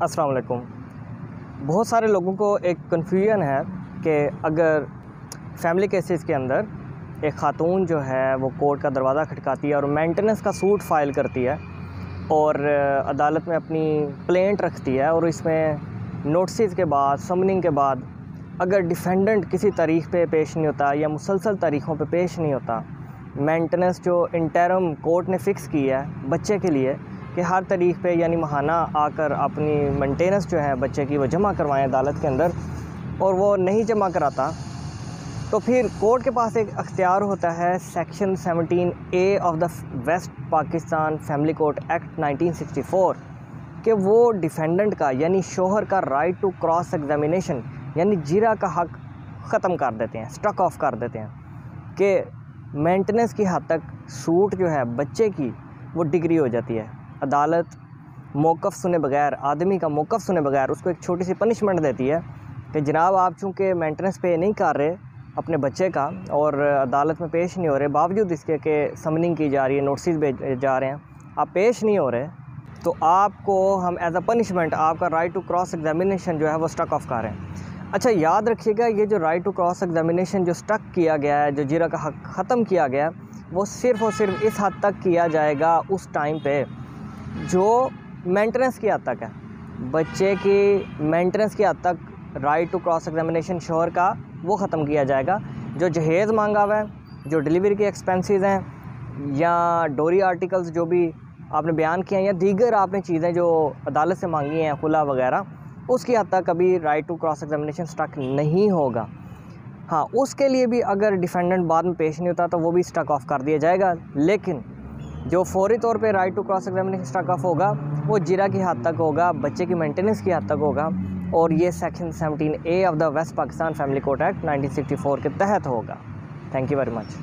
अस्सलाम वालेकुम। बहुत सारे लोगों को एक कन्फ्यूजन है कि अगर फैमिली केसेस के अंदर एक ख़ातून जो है वो कोर्ट का दरवाज़ा खटकाती है और मेंटेनेंस का सूट फ़ाइल करती है और अदालत में अपनी प्लेंट रखती है और इसमें नोटिस के बाद, समनिंग के बाद अगर डिफेंडेंट किसी तारीख़ पे पेश नहीं होता या मुसलसल तारीख़ों पे पेश नहीं होता, मेंटेनेंस जो इंटरम कोर्ट ने फ़िक्स की है बच्चे के लिए कि हर तारीख़ पे यानी माहाना आकर अपनी मेंटेनेंस जो है बच्चे की वो जमा करवाएं अदालत के अंदर, और वो नहीं जमा कराता तो फिर कोर्ट के पास एक अख्तियार होता है section 17A of the West Pakistan family court act 1964 कि वो डिफेंडेंट का यानी शोहर का राइट टू क्रॉस एग्जामिनेशन यानी जीरा का हक ख़त्म कर देते हैं, स्ट्रक ऑफ कर देते हैं कि मेंटेनेंस की हद तक सूट जो है बच्चे की वो डिग्री हो जाती है। अदालत मौक़िफ़ सुने बगैर, आदमी का मौक़िफ़ सुने बगैर उसको एक छोटी सी पनिशमेंट देती है कि जनाब आप चूँकि मेंटेनेंस पे नहीं कर रहे अपने बच्चे का और अदालत में पेश नहीं हो रहे, बावजूद इसके कि समनिंग की जा रही है, नोटिस भेजे जा रहे हैं, आप पेश नहीं हो रहे, तो आपको हम एज अ पनिशमेंट आपका राइट टू क्रॉस एग्जामिनेशन जो है वो स्ट्रक ऑफ कर रहे हैं। अच्छा याद रखिएगा, ये जो राइट टू क्रॉस एग्जामिनेशन जो स्ट्रक किया गया है, जो जीरा का हक ख़त्म किया गया है, वो सिर्फ़ और सिर्फ इस हद तक किया जाएगा उस टाइम पे जो मेंटेनेंस की हद तक है। बच्चे की मेंटेनेंस की हद तक राइट टू क्रॉस एग्जामिनेशन शोहर का वो ख़त्म किया जाएगा। जो जहेज़ मांगा हुआ है, जो डिलीवरी के एक्सपेंसेस हैं या डोरी आर्टिकल्स जो भी आपने बयान किए हैं या दीगर आपने चीज़ें जो अदालत से मांगी हैं, खुला वगैरह, उसकी हद तक कभी right to cross examination struck नहीं होगा। हाँ, उसके लिए भी अगर डिफेंडेंट बाद में पेश नहीं होता तो वो भी स्ट्रक ऑफ कर दिया जाएगा, लेकिन जो फौरी तौर पे right to cross examination struck off होगा वो जीरा की हद तक होगा, बच्चे की मेंटेनेंस की हद तक होगा, और ये section 17A of the West Pakistan family court act 1964 के तहत होगा। Thank you very much.